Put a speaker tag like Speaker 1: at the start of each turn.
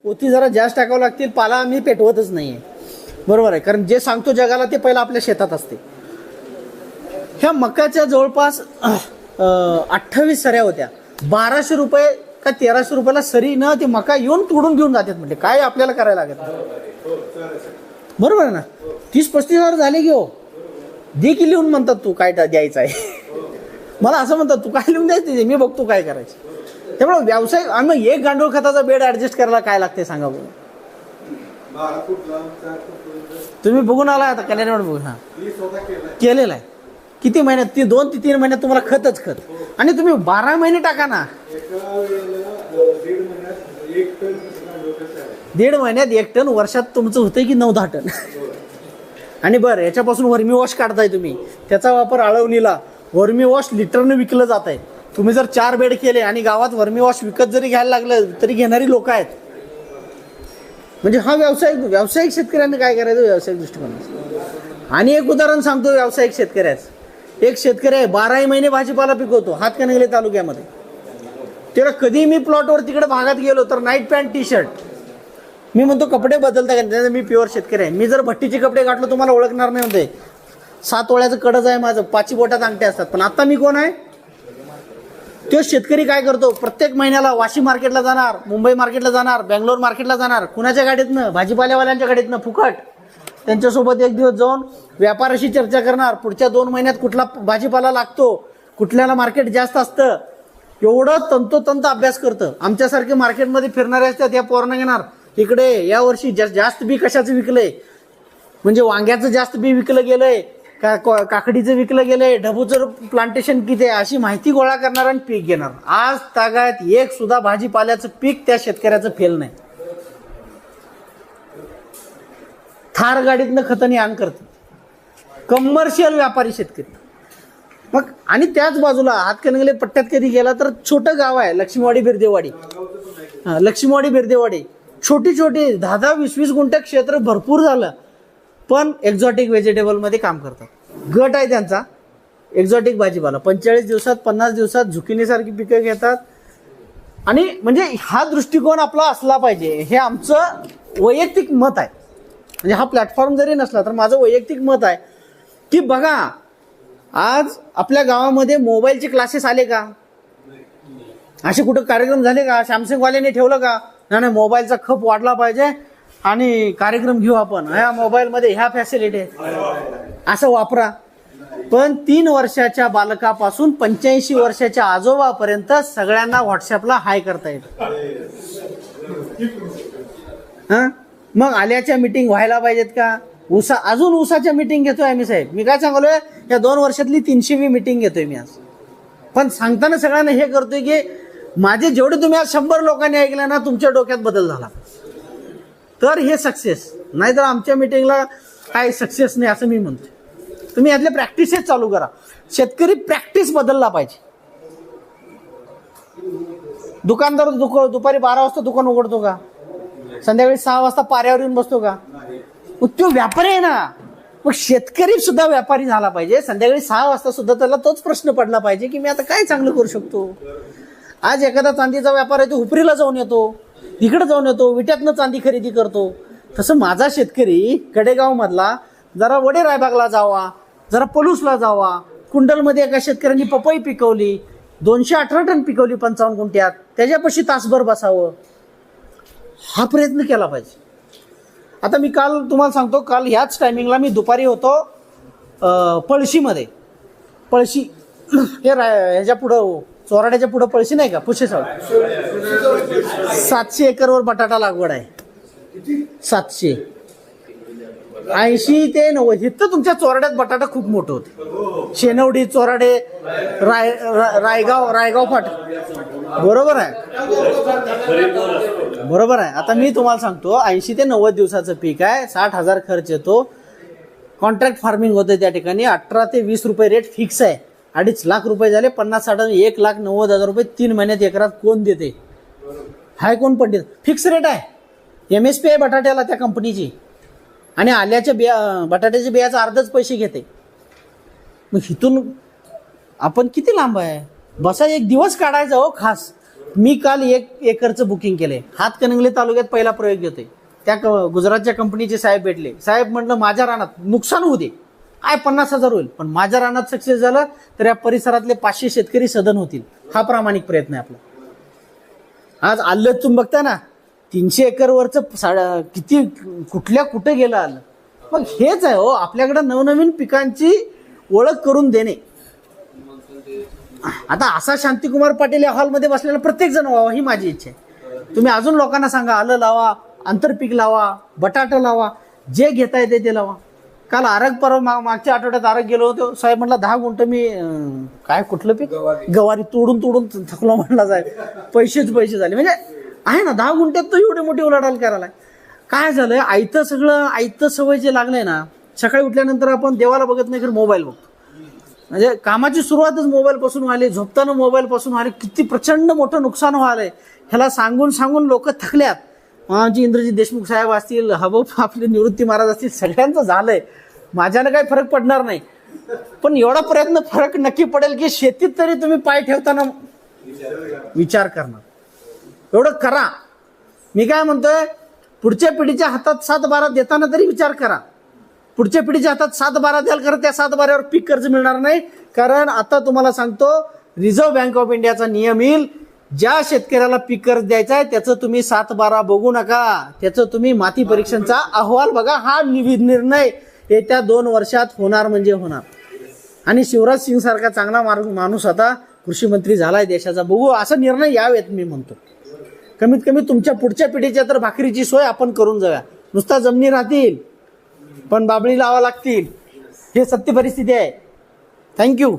Speaker 1: पोती जरा जास्त टाकावं लागतील, पाला आम्ही पेटवतच नाहीये. बरोबर आहे, कारण जे सांगतो जगाला ते पहिलं आपल्या शेतात असते. ह्या मकाच्या जवळपास 28 सऱ्या होत्या. 1200 रुपये का 1300 रुपयाला सरी न ती मका येऊन तोडून घेऊन जातात. म्हणजे काय आपल्याला करायला लागत नाही. बरोबर आहे ना. 30-35 हजार झाले की हो, दे की लिहून म्हणतात. तू काय द्यायचं आहे मला असं म्हणतात, तू काय लिहून द्यायचं मी बघतो काय करायचं. त्यामुळे व्यवसाय आम्ही एक गांडूळ खताचा बेड ऍडजस्ट करायला काय लागते सांगा बघू. तुम्ही बघून आला आता कल्याणवर बघून. हा केलेला आहे. किती महिन्यात? 2 ते 3 महिन्यात तुम्हाला खतच खत. आणि तुम्ही 12 महिने टाका ना. 1.5 महिन्यात 1 टन, वर्षात तुमचं होतंय की 9-10 टन. आणि बरं, याच्यापासून वर्मी वॉश काढताय तुम्ही, त्याचा वापर आळवणीला. वर्मी वॉश लिटरनं विकलं जात आहे. तुम्ही जर 4 बेड केले आणि गावात वर्मी वॉश विकत जरी घ्यायला लागलं तरी घेणारी लोक आहेत. म्हणजे हा व्यावसायिक शेतकऱ्यांनी काय करायचं व्यावसायिक दृष्टिकोनाचं. आणि एक उदाहरण सांगतो व्यावसायिक शेतकऱ्याचं. एक शेतकरी आहे 12 महिने भाजीपाला पिकवतो हातकणंगले तालुक्यामध्ये. त्याला कधी मी प्लॉटवर तिकडे भागात गेलो तर नाईट पॅन्ट टी शर्ट. मी म्हणतो कपडे बदलता का? मी प्युअर शेतकरी आहे. मी जर भट्टीचे कपडे घातलो तुम्हाला ओळखणार नाही म्हणते. 7 वळ्याचं कडच आहे माझं, 5 बोटात अंगठे असतात. पण आता मी कोण आहे? तो शेतकरी काय करतो, प्रत्येक महिन्याला वाशी मार्केटला जाणार, मुंबई मार्केटला जाणार, बेंगलोर मार्केटला जाणार. कुणाच्या गाडीतनं? भाजीपाल्यावाल्यांच्या गाडीतनं फुकट. त्यांच्यासोबत एक दिवस जाऊन व्यापाराशी चर्चा करणार. पुढच्या 2 महिन्यात कुठला भाजीपाला लागतो, कुठल्याला मार्केट जास्त असतं, एवढं तंतोतंत अभ्यास करतं. आमच्यासारखे मार्केटमध्ये फिरणारे असतात. या पोरांना घेणार इकडे या वर्षी जास्त बी कशाचं विकलंय, म्हणजे वांग्याचं जास्त बी विकलं गेलंय का, काकडीचं विकलं गेलंय, ढबूचं प्लांटेशन किती आहे, अशी माहिती गोळा करणार आणि पीक घेणार. आज तागायत एक सुद्धा भाजीपाल्याचं पीक त्या शेतकऱ्याचं फेल नाही. थार गाडीतनं खतनी आण करतात कमर्शियल व्यापारी शेतकरी. मग आणि त्याच बाजूला हातकणंगले पट्ट्यात कधी गेला तर छोटं गाव आहे लक्ष्मीवाडी बिरदेवाडी. लक्ष्मीवाडी बिरदेवाडी छोटी 10-10, 20-20 गुंठे क्षेत्र भरपूर झालं. पण एक्झॉटिक व्हेजिटेबल मध्ये काम करतात. गट आहे त्यांचा एक्झॉटिक भाजीपाला. 45 दिवसात 50 दिवसात झुकिनीसारखी पिकं घेतात. आणि म्हणजे हा दृष्टिकोन आपला असला पाहिजे, हे आमचं वैयक्तिक मत आहे. म्हणजे हा प्लॅटफॉर्म जरी नसला तर माझं वैयक्तिक मत आहे की बघा, आज आपल्या गावामध्ये मोबाईलचे क्लासेस आले का? असे कुठं कार्यक्रम झाले का? सॅमसंगवाल्याने ठेवलं का? नाही, मोबाईलचा खप वाढला पाहिजे आणि कार्यक्रम घेऊ आपण, ह्या मोबाईलमध्ये ह्या फॅसिलिटी असं वापरा. पण 3 वर्षाच्या बालकापासून 85 वर्षाच्या आजोबापर्यंत सगळ्यांना व्हॉट्सअपला हाय करता येतं. हा, मग आल्याच्या मीटिंग व्हायला पाहिजेत का? अजून ऊसाच्या मीटिंग घेतोय आम्ही साहेब. मी काय सांगलोय, या 2 वर्षातली 300वी मीटिंग घेतोय मी आज. पण सांगताना सगळ्यांना हे करतोय की माझे जेवढे तुम्ही आज 100 लोकांनी ऐकलं ना, तुमच्या डोक्यात बदल झाला तर हे सक्सेस. नाहीतर आमच्या मीटिंगला काय सक्सेस नाही असं मी म्हणतो. तुम्ही यातले प्रॅक्टिसेस चालू करा. शेतकरी प्रॅक्टिस बदलला पाहिजे. दुकानदार दुपारी 12 वाजता दुकान उघडतो का? संध्याकाळी 6 वाजता पाऱ्यावर येऊन बसतो का? मग तो व्यापारी आहे ना. मग शेतकरी सुद्धा व्यापारी झाला पाहिजे. संध्याकाळी 6 वाजता सुद्धा त्याला तोच प्रश्न पडला पाहिजे की मी आता काय चांगलं करू शकतो. आज एखादा चांदीचा व्यापार आहे, तो हुपरीला जाऊन येतो, इकडे जाऊन येतो, विट्यातनं चांदी खरेदी करतो. तसं माझा शेतकरी कडेगाव मधला जरा वडे रायबागला जावा, जरा पलूसला जावा. कुंडलमध्ये एका शेतकऱ्यांनी पपई पिकवली, 218 टन पिकवली 55 गुंठ्यात. त्याच्यापाशी तासभर बसावं, हा प्रयत्न केला पाहिजे. आता मी काल तुम्हाला सांगतो, काल ह्याच टायमिंगला मी दुपारी होतो पळशीमध्ये. पळशी हे ह्याच्या पुढं चोराड्याच्या पुढं पळशी नाही का, पुशेसाळ. 700 एकरवर बटाटा लागवड आहे. 780 ते 90. इथं तुमच्या चोराड्यात बटाटा खूप मोठं होते. शेनवडी, चोराडे, रायगाव फाट. बरोबर आहे, बरोबर आहे. आता मी तुम्हाला सांगतो, 80 ते 90 दिवसाचं पीक आहे. 60,000 खर्च येतो. कॉन्ट्रॅक्ट फार्मिंग होते त्या ठिकाणी. 18 ते 20 रुपये रेट फिक्स आहे. 2.5 लाख रुपये झाले. 50-60 1,90,000 रुपये 3 महिन्यात एकरात कोण देते? हाय कोण पंडित? फिक्स रेट आहे. MSP आहे बटाट्याला त्या कंपनीची. आणि आल्याच्या बटाट्याच्या बियाचा अर्धच पैसे घेते. मग इथून आपण किती लांब आहे? बसा एक दिवस काढायचा हो खास. मी काल 1 एकरचं बुकिंग केलंय. हातकणंगले तालुक्यात पहिला प्रयोग घेतोय. त्या गुजरातच्या कंपनीचे साहेब भेटले. साहेब म्हटलं माझ्या रानात नुकसान होऊ दे, काय 50,000 होईल, पण माझ्या रानात सक्सेस झालं तर या परिसरातले 500 शेतकरी सदन होतील. हा प्रामाणिक प्रयत्न आहे आपला. आज आलं तुम्ही बघता ना, 300 एकरवरचं किती कुठे गेलं आलं. मग हेच आहे हो, आपल्याकडे नवनवीन पिकांची ओळख करून देणे. आता असा शांतिकुमार पाटील या हॉलमध्ये बसलेला प्रत्येक जण व्हावा ही माझी इच्छा आहे. तुम्ही अजून लोकांना सांगा, आलं लावा, आंतरपीक लावा, बटाटा लावा, जे घेता येते ते लावा. काल मागच्या आठवड्यात आरग गेलो होतो. साहेब म्हटलं 10 गुंठ मी काय कुठलं पीक गवारी तोडून थकलो म्हटला साहेब. पैसे झाले. म्हणजे आहे ना 10 गुंठ्यात तो एवढी मोठी उलाढाल करायला. काय झालंय, आयतं सवय जे लागलंय ना, सकाळी उठल्यानंतर आपण देवाला बघत नाही, तर मोबाईल बघतो. म्हणजे कामाची सुरुवातच मोबाईल पासून व्हायली, झोपताना मोबाईल पासून व्हायला. किती प्रचंड मोठं नुकसान व्हायलंय. ह्याला सांगून लोक थकल्यात. आमचे इंद्रजित देशमुख साहेब असतील, आपले निवृत्ती महाराज असतील, सगळ्यांचं झालंय. माझ्यानं काही फरक पडणार नाही, पण एवढा फरक नक्की पडेल की शेतीत तरी तुम्ही पाय ठेवताना विचार करणार. एवढं करा. मी काय म्हणतोय, पुढच्या पिढीच्या हातात 7-12 देताना तरी विचार करा. पुढच्या पिढीच्या हातात 7-12 द्याल, कारण त्या 7-12वर पीक कर्ज मिळणार नाही. कारण आता तुम्हाला सांगतो, रिझर्व्ह बँक ऑफ इंडियाचा नियम येईल, ज्या शेतकऱ्याला पीक कर्ज द्यायचा आहे त्याचं तुम्ही 7-12 बघू नका, त्याचं तुम्ही माती परीक्षणचा अहवाल बघा. हा निर्णय येत्या 2 वर्षात होणार म्हणजे होणार. आणि शिवराज सिंग सारखा चांगला माणूस आता कृषी मंत्री झालाय देशाचा. बघू, असा निर्णय यावेत मी म्हणतो. कमीत कमी तुमच्या पुढच्या पिढीच्या तर भाकरीची सोय आपण करून जाऊया. नुसता जमिनी राहतील पण बाबळी लावा लागतील. हे सत्य परिस्थिती आहे. थँक्यू.